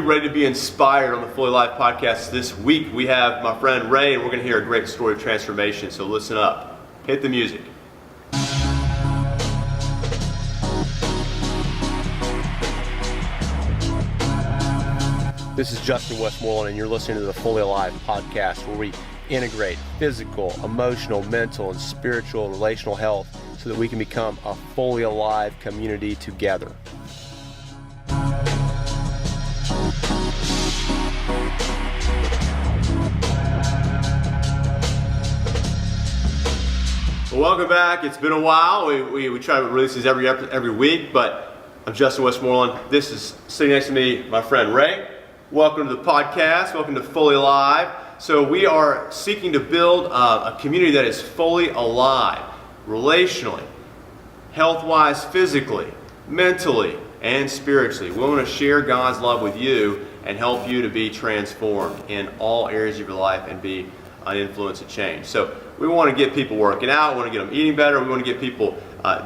you ready to be inspired on the Fully Life podcast? This week we have my friend Ray, and we're going to hear a great story of transformation. So listen up. Hit the music. This is Justin Westmoreland, and you're listening to the Fully Alive podcast, where we integrate physical, emotional, mental, and spiritual and relational health so that we can become a fully alive community together. Well, welcome back. It's been a while. We try to release these every week, but I'm Justin Westmoreland. This is sitting next to me, my friend Ray. Welcome to the podcast. Welcome to Fully Alive. So we are seeking to build a community that is fully alive, relationally, health-wise, physically, mentally, and spiritually. We want to share God's love with you and help you to be transformed in all areas of your life and be an influence of change. So we want to get people working out. We want to get them eating better. We want to get people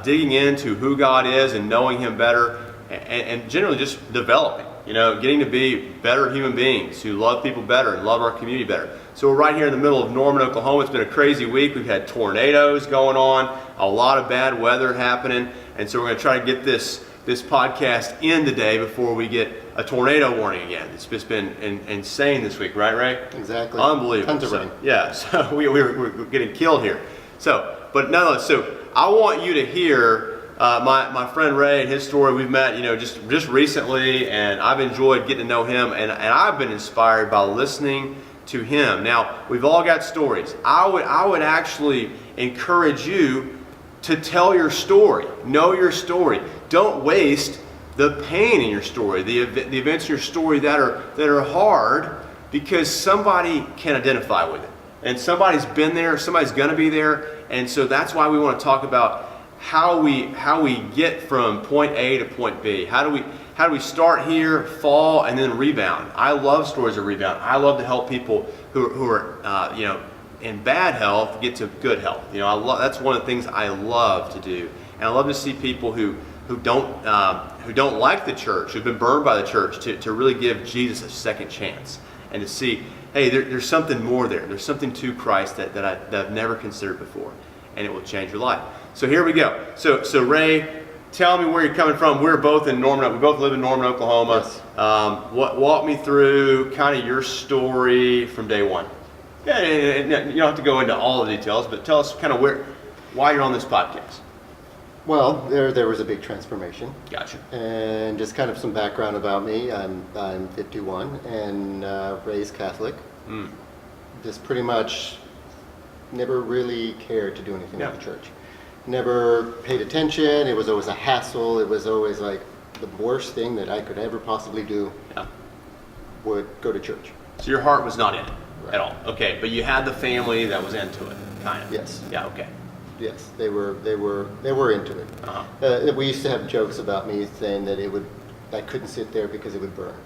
digging into who God is and knowing Him better, and generally just developing. Getting to be better human beings who love people better and love our community better. So we're right here in the middle of Norman, Oklahoma. It's been a crazy week. We've had tornadoes going on, a lot of bad weather happening, and so we're going to try to get this podcast in today before we get a tornado warning again. It's just been insane this week, right, Ray? Exactly. Unbelievable. Tons of rain. Yeah, so we're getting killed here. But nonetheless, so I want you to hear my friend Ray and his story. We've met, just recently, and I've enjoyed getting to know him, and I've been inspired by listening to him. Now, we've all got stories. I would actually encourage you to tell your story. Know your story. Don't waste the pain in your story, the events in your story that are hard, because somebody can identify with it. And somebody's been there, somebody's going to be there, and so that's why we want to talk about how we get from point A to point B. How do we start here, fall, and then rebound? I love stories of rebound. I love to help people who are in bad health get to good health. That's one of the things I love to do, and I love to see people who don't like the church, who've been burned by the church, to really give Jesus a second chance, and to see, hey, there's something more there. There's something to Christ that I've never considered before, and it will change your life. So here we go. So Ray, tell me where you're coming from. We're both in Norman. We both live in Norman, Oklahoma. Yes. Walk me through kind of your story from day one. Yeah, you don't have to go into all the details, but tell us kind of why you're on this podcast. Well, there was a big transformation. Gotcha. And just kind of some background about me. I'm 51 and raised Catholic. Just pretty much never really cared to do anything with the church. Never paid attention. It was always a hassle. It was always like the worst thing that I could ever possibly do would go to church. So your heart was not in it at all. Okay, but you had the family that was into it, kind of. Yes. Yeah. Okay. Yes, they were into it. Uh-huh. We used to have jokes about me saying that I couldn't sit there because it would burn.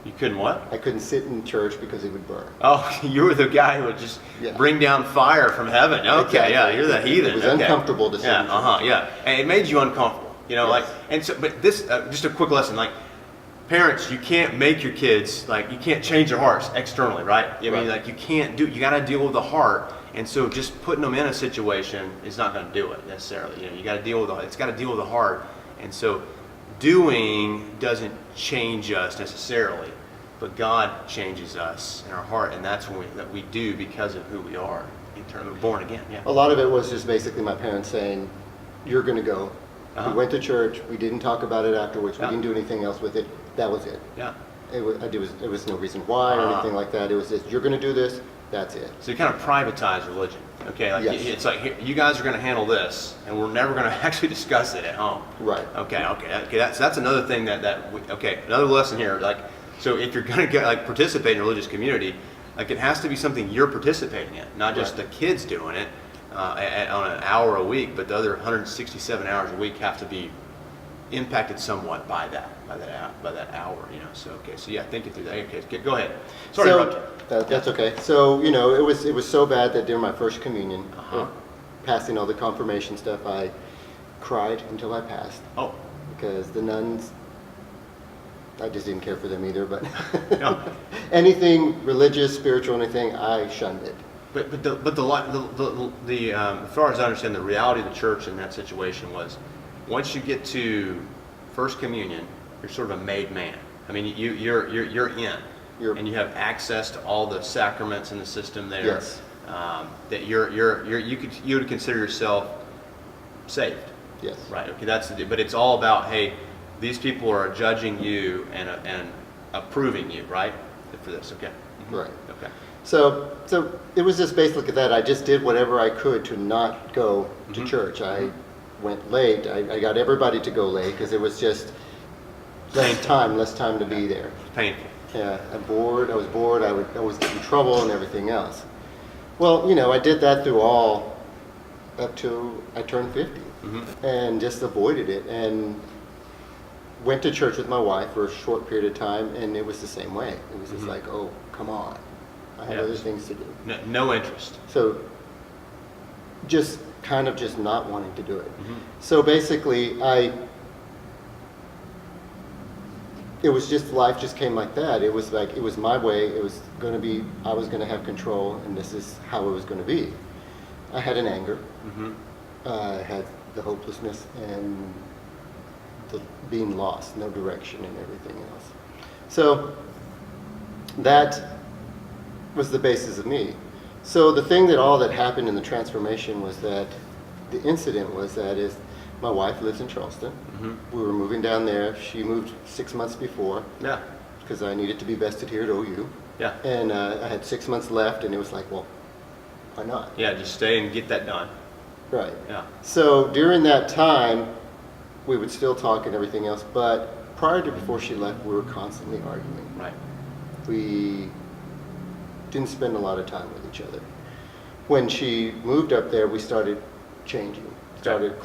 You couldn't what? I couldn't sit in church because it would burn. Oh, you were the guy who would just bring down fire from heaven. Okay, exactly. Yeah, you're the heathen. It was uncomfortable to sit in church. Yeah. And it made you uncomfortable, Yes. but this, just a quick lesson, parents, you can't make your kids, you can't change their hearts externally, right? I mean, you can't you got to deal with the heart, and so just putting them in a situation is not going to do it necessarily. You got to deal with it's got to deal with the heart, and so doing doesn't change us necessarily. But God changes us in our heart, and that's when we do because of who we are. We're born again. Yeah. A lot of it was just basically my parents saying, "You're going to go." Uh-huh. We went to church. We didn't talk about it afterwards. We didn't do anything else with it. That was it. Yeah. It was no reason why or anything like that. It was just, you're going to do this. That's it. So you kind of privatize religion. Okay. Yes. It's like you guys are going to handle this, and we're never going to actually discuss it at home. Right. Okay. That's another thing another lesson here. So if you're going to participate in a religious community, it has to be something you're participating in, not just the kids doing it on an hour a week, but the other 167 hours a week have to be impacted somewhat by that hour. So think it through that. Okay, go ahead. Sorry to interrupt you. That's okay. So it was so bad that during my first communion, passing all the confirmation stuff, I cried until I passed. Oh. Because the nuns I just didn't care for them either, but Yeah. anything religious, spiritual, anything, I shunned it. As far as I understand, the reality of the church in that situation was, once you get to First Communion, you're sort of a made man. I mean, you're in, and you have access to all the sacraments in the system there. Yes. That you would consider yourself saved. Yes. Right. Okay. But it's all about, hey, these people are judging you and approving you, right, for this. Okay. Right. Okay. So it was just basically that. I just did whatever I could to not go to church. I went late. I got everybody to go late because it was just less time to be there. It's painful. Yeah, I was bored. I was getting in trouble and everything else. Well, I did that through up to I turned 50, and just avoided it, and went to church with my wife for a short period of time, and it was the same way. It was just like, oh, come on, I have other things to do. No interest. So just kind of just not wanting to do it. So basically, it was just, life just came like that. It was like, it was my way. It was going to be, I was going to have control, and this is how it was going to be. I had an anger. I had the hopelessness and the being lost, no direction and everything else. So that was the basis of me. So the thing that happened in the transformation was that the incident was that is my wife lives in Charleston. We were moving down there. She moved 6 months before. Yeah. Because I needed to be vested here at OU. Yeah. And I had 6 months left, and it was like, well, why not? Yeah, just stay and get that done. Right. Yeah. So during that time, we would still talk and everything else, but prior to before she left, we were constantly arguing. Right. We didn't spend a lot of time with each other. When she moved up there, we started changing. Started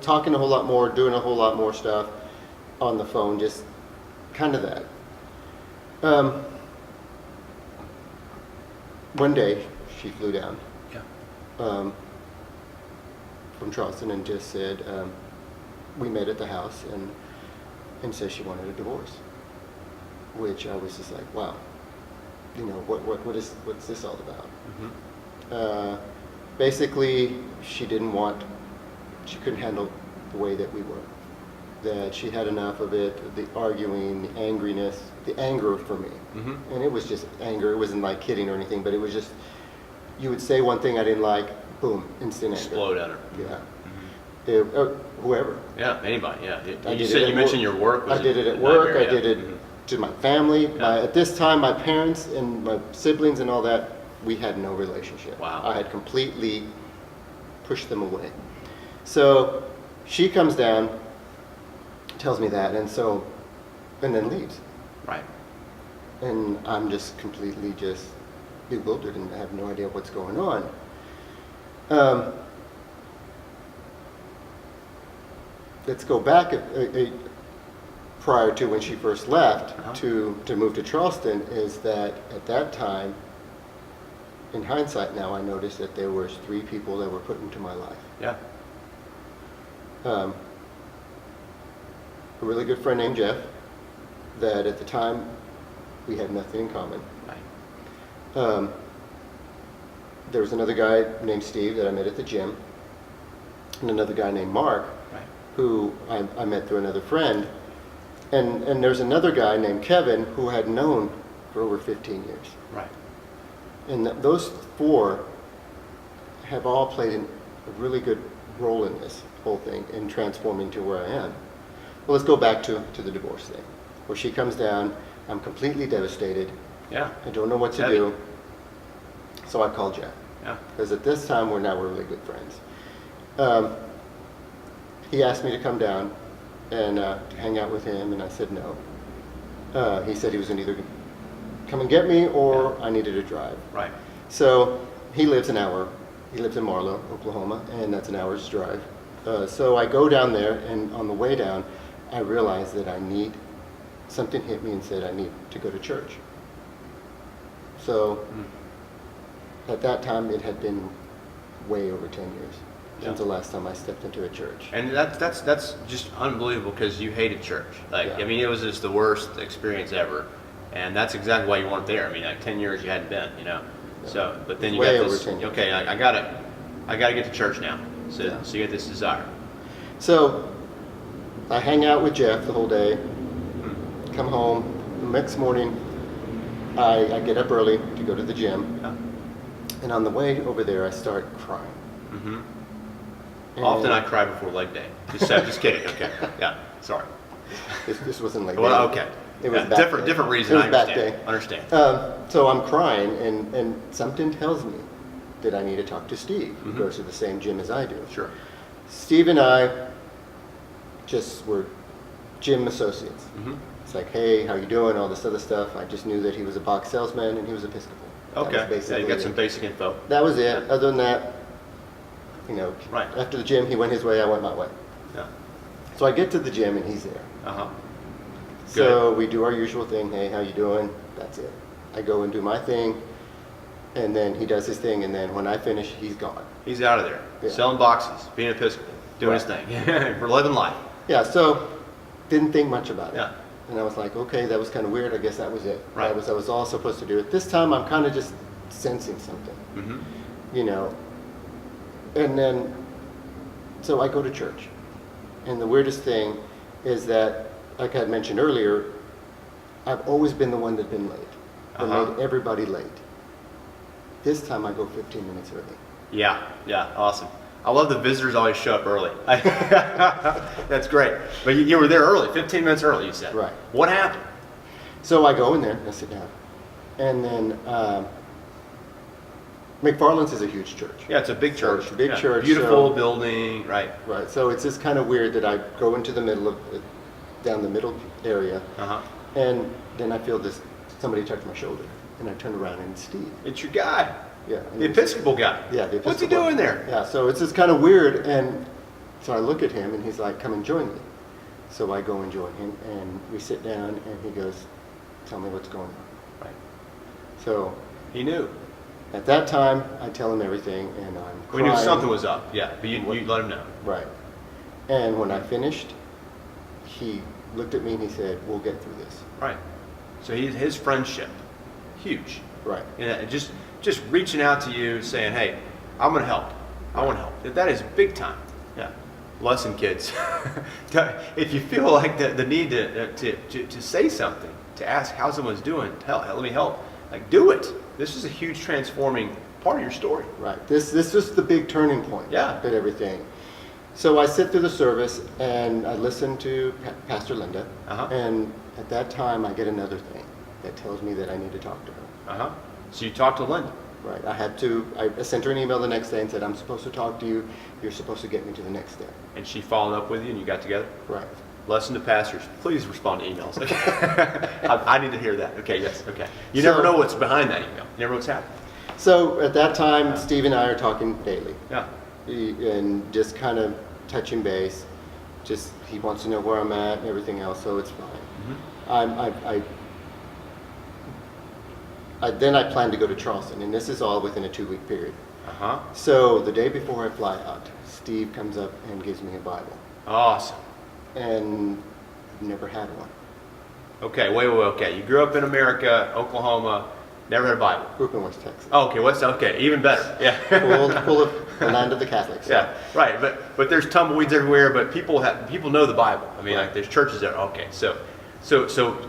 talking a whole lot more, doing a whole lot more stuff on the phone, just kind of that. One day, she flew down from Charleston and just said, we met at the house and said she wanted a divorce, which I was just like, wow, what's this all about? Basically, she couldn't handle the way that we were. That she had enough of it, the arguing, the angriness, the anger for me. And it was just anger. It wasn't like kidding or anything, but it was just, you would say one thing I didn't like, boom, instant anger. Explode at her. Yeah. Whoever. Yeah, anybody, yeah. You mentioned your work. I did it at work. I did it to my family. At this time, my parents and my siblings and all that, we had no relationship. Wow. I had completely pushed them away. So she comes down, tells me that, and then leaves. Right. And I'm just completely just bewildered and have no idea what's going on. Let's go back prior to when she first left to move to Charleston, is that at that time, in hindsight now, I noticed that there was 3 people that were put into my life. Yeah. A really good friend named Jeff, that at the time we had nothing in common. Right. There was another guy named Steve that I met at the gym, and another guy named Mark, Right. who I met through another friend, and there's another guy named Kevin who I had known for over 15 years. Right. And those 4 have all played a really good role in this whole thing, in transforming to where I am. Well, let's go back to the divorce thing, where she comes down. I'm completely devastated. Yeah. I don't know what to Heavy. do. So I called Jeff. Yeah. Because at this time, we're really good friends. He asked me to come down and to hang out with him, and I said no. He said he was going to either come and get me or I needed to drive. Right. So he lives an hour. He lives in Marlow, Oklahoma, and that's an hour's drive. So I go down there, and on the way down, I realized that something hit me and said I need to go to church. So at that time, it had been way over 10 years. since the last time I stepped into a church. And that's just unbelievable because you hated church. Like, Yeah. I mean, it was just the worst experience ever. And that's exactly why you weren't there. I mean, like 10 years you hadn't been, you know. So, but then you Way got over this. 10 years. Okay, I gotta get to church now. So, Yeah. so you get this desire. So I hang out with Jeff the whole day, come home. The next morning, I get up early to go to the gym. Yeah. And on the way over there, I start crying. Mm-hmm. And Often I cry before leg day. Just kidding. Okay. Yeah. Sorry. This wasn't like Well, that. okay. It was Yeah, back different day. reason. It was I back understand. day. Understand. So I'm crying, and something tells me that I need to talk to Steve, who goes to the same gym as I do. Sure. Steve and I just were gym associates. Mm-hmm. It's like, hey, how you doing? All this other stuff. I just knew that he was a box salesman and he was Episcopal. That was Okay. Yeah, basically you got it. some basic info. That was it. Other than that, you know, Right. after the gym, he went his way, I went my way. Yeah. So I get to the gym and he's there. Uh huh. So we do our usual thing. Hey, how you doing? That's it. I go and do my thing, and then he does his thing, and then when I finish, he's gone. He's out of there, Yeah. selling boxes, being Episcopal, doing his thing. We're living life. Yeah, so didn't think much about it. Yeah. And I was like, okay, that was kind of weird. I guess that was it. Right. I was all supposed to do it. This time I'm kind of just sensing something, Mm-hmm. you know. And then, so I go to church. And the weirdest thing is that, like I had mentioned earlier, I've always been the one that's been late. I Uh-huh. made everybody late. This time I go 15 minutes early. Yeah, awesome. I love the visitors always show up early. That's great. But you were there early, 15 minutes early, you said. Right. What happened? So I go in there, I sit down. And then McFarland's is a huge church. Yeah, it's a big So church. it's a big Yeah. church, Beautiful so- building, right. Right. So it's just kind of weird that I go into the middle of, down the middle area, Uh-huh. and then I feel this, somebody touch my shoulder. And I turn around and it's Steve. It's your guy, Yeah. and the it's- Episcopal guy. Yeah, the What's he Episcopal. doing there? Yeah, so it's just kind of weird, and so I look at him, and he's like, come and join me. So I go and join him, and we sit down, and he goes, tell me what's going on. Right. So He knew. at that time, I tell him everything, and I'm We crying. knew something was up, yeah, but you let him know. Right. And when I finished, he looked at me, and he said, we'll get through this. Right. So his friendship, huge. Right. And just reaching out to you, saying, "Hey, I'm going to help. I want to help." That is big time. Yeah. Lesson, kids. If you feel like the need to say something, to ask how someone's doing, let me help. Like, do it. This is a huge transforming part of your story. Right. This is the big turning point. Yeah. Of everything. So I sit through the service and I listen to Pastor Linda. Uh-huh. And at that time, I get another thing that tells me that I need to talk to her. Uh-huh. So you talked to Linda. Right. I sent her an email the next day and said, I'm supposed to talk to you. You're supposed to get me to the next step. And she followed up with you and you got together? Right. Lesson to pastors, please respond to emails. I need to hear that. Okay, yes, okay. You never know what's behind that email. You never know what's happening. So at that time, Steve and I are talking daily. Yeah. And just kind of touching base. Just he wants to know where I'm at and everything else, so it's fine. Then I plan to go to Charleston, and this is all within a 2-week period. Uh-huh. So the day before I fly out, Steve comes up and gives me a Bible, Awesome. and never had one. Okay, wait, okay. You grew up in America, Oklahoma, never had a Bible. Grew up in West Texas. Oh, okay, okay, even better. Yeah. Full of the land of the Catholics. Yeah, right. But there's tumbleweeds everywhere. But people know the Bible. I mean, Right. like there's churches there. Okay, so,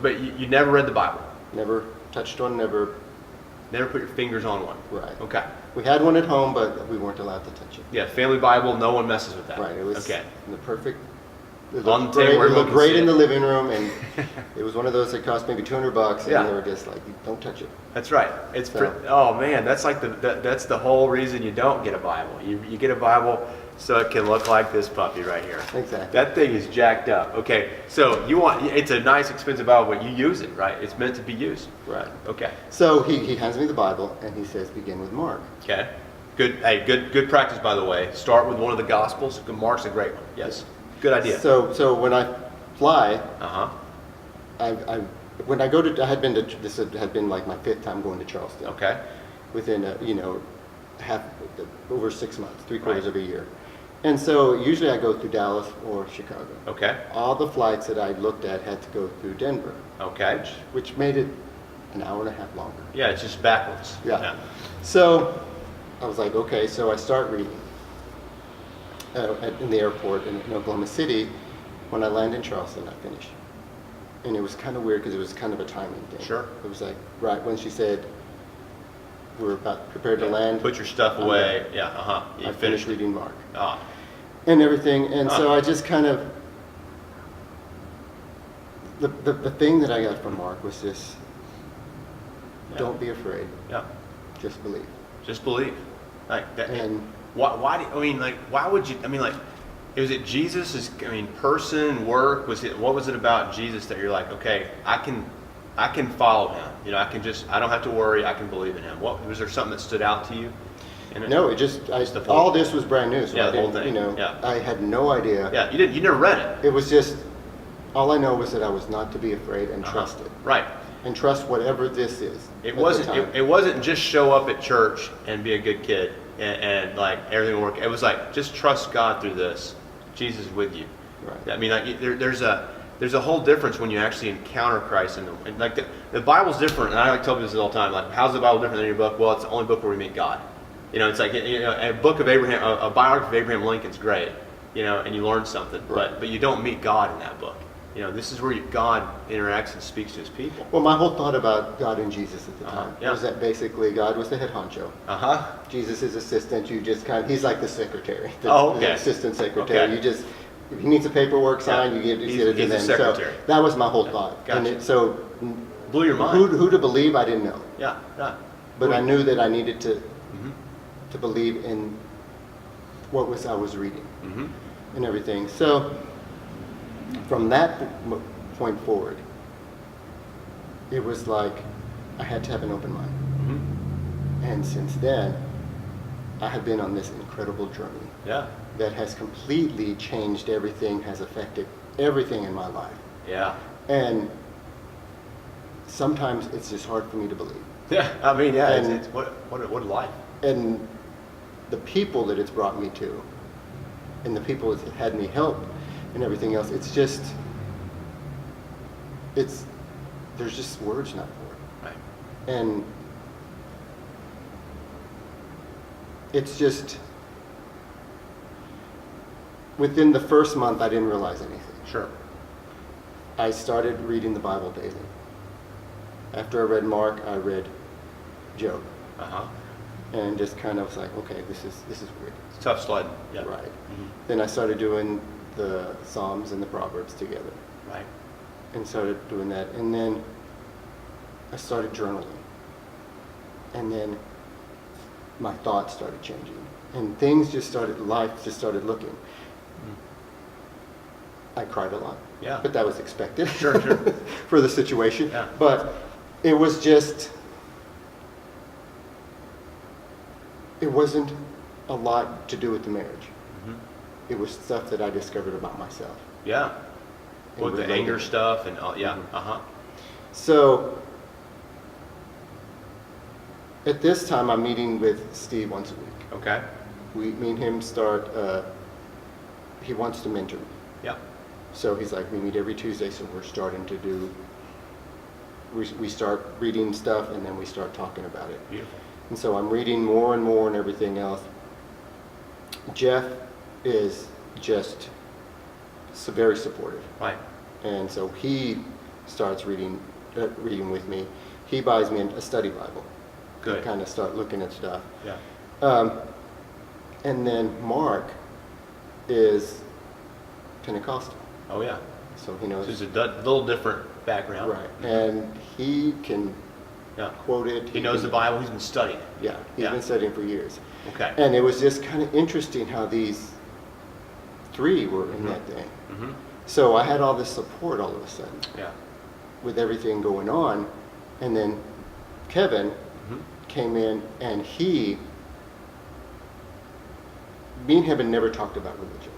but you never read the Bible. Never touched one, never. Never put your fingers on one. Right. Okay. We had one at home, but we weren't allowed to touch it. Yeah, family Bible. No one messes with that. Right. It was okay. the perfect. It On the looked table great, where it everyone looked can great see in it. the living room, and it was one of those that cost maybe $200, and Yeah. they were just like, "Don't touch it." That's right. It's So- oh man, that's like that's the whole reason you don't get a Bible. You get a Bible so it can look like this puppy right here. Exactly. That thing is jacked up. Okay, so it's a nice expensive Bible, but you use it, right? It's meant to be used. Right. Okay. So he hands me the Bible, and he says, "Begin with Mark." Okay. Good. Hey, good practice, by the way. Start with one of the Gospels. Mark's a great one. Yes. Good idea. So when I fly, Uh huh. when I go to, I had been to, this had been like my 5th time going to Charleston. Okay. Within over 6 months, 3/4 Right. of a year. And so usually I go through Dallas or Chicago. Okay. All the flights that I looked at had to go through Denver, Okay. which made it an hour and a half longer. Yeah, it's just backwards. Yeah. So I was like, okay, so I start reading in the airport in Oklahoma City. When I land in Charleston, I finish. And it was kind of weird because it was kind of a timing thing. Sure. It was like right when she said we're about prepared to land. Put your stuff I'm away. there. Yeah. You I finished reading Mark Ah. and everything, and so Huh. I just kind of the thing that I got from Mark was just Yeah. don't be afraid, Yeah. just believe. Just believe. Like that. And Why would you? I mean, like, was it Jesus? Person, work? What was it about Jesus that you're like, okay, I can follow him. You know, I don't have to worry. I can believe in him. What was there something that stood out to you? no, all this was brand new, so Yeah, I the whole didn't, thing. you know, Yeah. I had no idea. Yeah, you never read it. It was just all I know was that I was not to be afraid and Uh-huh. trust it, Right. and trust whatever this is. It at the wasn't. time. It wasn't just show up at church and be a good kid and like everything will work. It was like just trust God through this. Jesus is with you. Right. I mean, like there's a whole difference when you actually encounter Christ and like the Bible's different. And I like tell people this all the time. Like, how's the Bible different than your book? Well, it's the only book where we meet God. You know, it's like a book of Abraham, a biography of Abraham Lincoln's great. You know, and you learn something, Right. but you don't meet God in that book. You know, this is where God interacts and speaks to His people. Well, my whole thought about God and Jesus at the time yeah. was that basically God was the head honcho. Jesus' assistant, he's like the secretary, the Okay. assistant secretary. Okay. If he needs a paperwork signed, you get it to He's them. a secretary. So that was my whole thought. Gotcha. And so Blew your mind. who to believe, I didn't know. Yeah. But I knew that I needed to Mm-hmm. believe in what I was reading Mm-hmm. and everything. So from that point forward, it was like I had to have an open mind. Mm-hmm. And since then, I have been on this incredible journey Yeah. that has completely changed everything, has affected everything in my life. Yeah. And sometimes it's just hard for me to believe. Yeah. I mean, yeah. And- It's what a life. And the people that it's brought me to, and the people that had me help, and everything else, there's just words not for it. Right. And it's just, within the first month, I didn't realize anything. Sure. I started reading the Bible daily. After I read Mark, I read Job, and just kind of was like, okay, this is weird. It's tough sledding. Yeah. Right. Mhm. Then I started doing the Psalms and the Proverbs together, Right. and started doing that. And then I started journaling. And then my thoughts started changing. And life just started looking. I cried a lot. Yeah. But that was expected. Sure. for the situation. Yeah. But it was just, it wasn't a lot to do with the marriage. Mhm. It was stuff that I discovered about myself. Yeah. And With the related. anger stuff and all. Yeah. Mhm. So at this time, I'm meeting with Steve once a week. Okay. Me and him he wants to mentor me. Yeah. So he's like, we meet every Tuesday, so we're starting to do, we start reading stuff and then we start talking about it. Beautiful. And so I'm reading more and more and everything else. Jeff is just very supportive. Right. And so he starts reading with me. He buys me a study Bible. Good. Kind of start looking at stuff. Yeah. And then Mark is Pentecostal. Oh yeah. So he knows. So it's a little different background. Right. And he can Yeah. quote it. He knows the Bible. He's been studying. Yeah. He's Yeah. been studying for years. Okay. And it was just kind of interesting how these three were in Mhm. that thing. Mm-hmm. So I had all this support all of a sudden Yeah. with everything going on. And then Kevin Mm-hmm. came in and me and him had never talked about religion.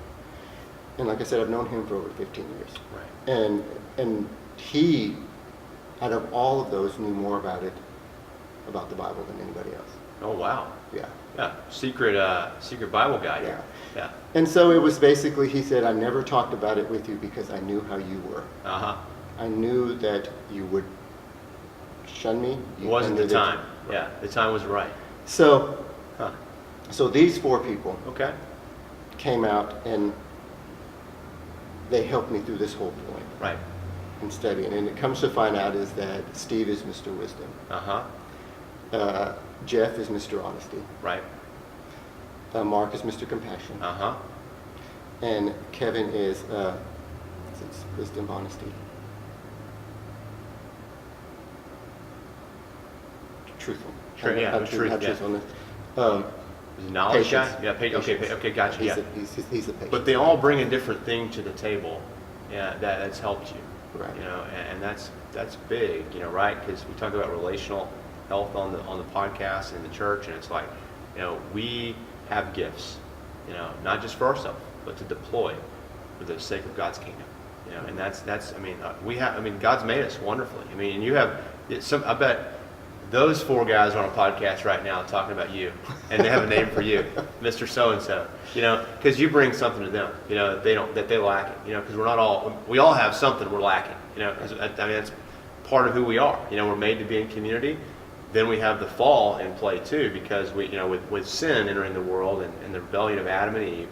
And like I said, I've known him for over 15 years. Right. And he, out of all of those, knew more about the Bible than anybody else. Oh, wow. Yeah. Yeah. Secret Bible guy Yeah. here. Yeah. And so it was basically, he said, I never talked about it with you because I knew how you were. Uh-huh. I knew that you would shun me. It wasn't the and that- time. Yeah. The time was right. So, Huh. so these 4 people Okay. came out and they helped me through this whole point Right. in studying. And it comes to find out is that Steve is Mr. Wisdom. Uh-huh. Jeff is Mr. Honesty. Right. Mark is Mr. Compassion. Uh-huh. And Kevin is it's Wisdom, Honesty. Truthful. Sure, yeah, truth, yeah. Truthfulness. Is it knowledge guy? Patience. Yeah. Okay. Patience. Okay. Gotcha. He's Yeah. he's a patient. But they all bring a different thing to the table. Yeah. That's helped you. Right. You know, and that's big. You know, right? Because we talk about relational health on the podcast and the church, and it's like, you know, we have gifts. You know, not just for ourselves, but to deploy for the sake of God's kingdom. You know, and that's I mean, we have. I mean, God's made us wonderfully. I mean, and you have some. I bet those 4 guys are on a podcast right now talking about you, and they have a name for you, Mr. So and So. You know, because you bring something to them. You know, that they lack it. You know, because we all have something we're lacking. You know, 'cause, I mean, that's part of who we are. You know, we're made to be in community. Then we have the fall in play too, because we, you know, with sin entering the world and the rebellion of Adam and Eve,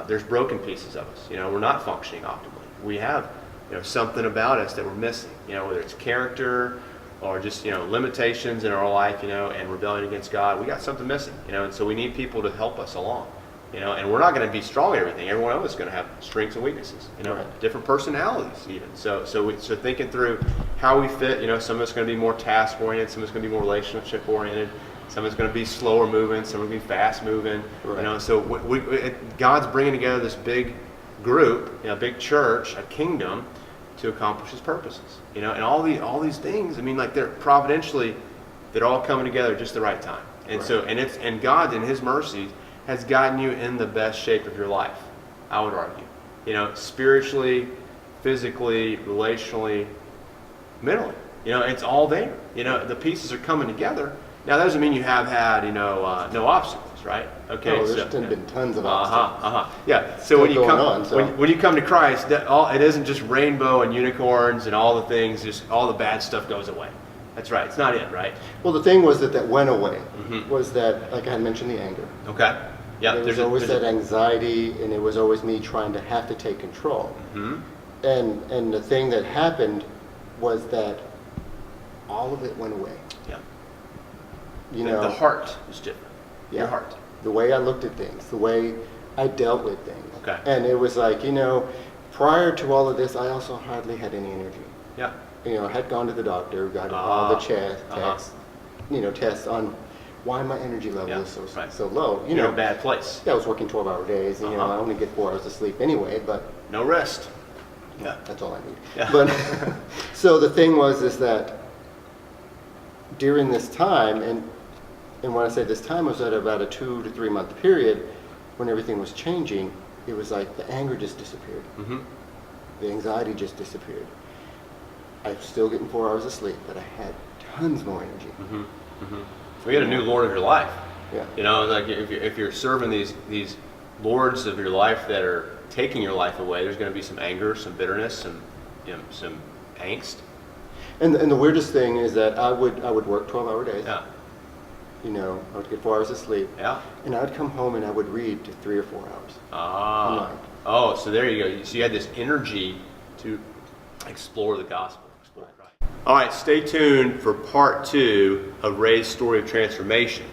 there's broken pieces of us. You know, we're not functioning optimally. We have, you know, something about us that we're missing. You know, whether it's character or just, you know, limitations in our life, you know, and rebellion against God. We got something missing. You know, and so we need people to help us along. You know, and we're not going to be strong at everything. Every one of us is going to have strengths and weaknesses. You know, Right. different personalities even. So thinking through how we fit. You know, some of us going to be more task oriented. Some of us going to be more relationship oriented. Some of us going to be slower moving. Some are going to be fast moving. Right. You know, so God's bringing together this big group, you know, big church, a kingdom, to accomplish His purposes. You know, and all these things. I mean, like they're providentially, they're all coming together just the right time. And Right. so and God in His mercy has gotten you in the best shape of your life, I would argue. You know, spiritually, physically, relationally, mentally. You know, it's all there. You know, the pieces are coming together. Now, that doesn't mean you have had, you know, no obstacles, right? Okay. Oh, there's been tons of Uh-huh. Yeah. So Still when you going come on, so. when you come to Christ, it isn't just rainbow and unicorns and all the things. Just all the bad stuff goes away. That's right. It's not it, right? Well, the thing was that went away Mhm. was that, like I had mentioned, the anger. Okay. Yeah. There was always that anxiety, and it was always me trying to have to take control. Mhm. And the thing that happened was that all of it went away. Yeah. You know, The heart is different. Yeah. Your heart. the way I looked at things, the way I dealt with things. Okay. And it was like, you know, prior to all of this, I also hardly had any energy. Yeah. You know, I had gone to the doctor, got all the Uh-huh. tests on why my energy level Yeah, is right. so low. You You're know, in a bad place. yeah, I was working 12-hour days, and you know, Uh-huh. I only get 4 hours of sleep anyway, but No rest. Yeah. that's all I need. Yeah. But so the thing is that during this time, and when I say this time, was at about a 2 to 3 month period when everything was changing. It was like the anger just disappeared, Mm-hmm. the anxiety just disappeared. I was still getting 4 hours of sleep, but I had tons more energy. Mm-hmm. Mm-hmm. So you had a new Lord of your life. Yeah. You know, like if you're serving these lords of your life that are taking your life away, there's going to be some anger, some bitterness, some angst. And the weirdest thing is that I would work 12-hour days. Yeah. You know, I would get 4 hours of sleep. Yeah. And I would come home and I would read to 3 or 4 hours. Ah. Online. Oh, so there you go. So you had this energy to explore the gospel. Explore Christ. All right, stay tuned for part 2 of Ray's story of transformation.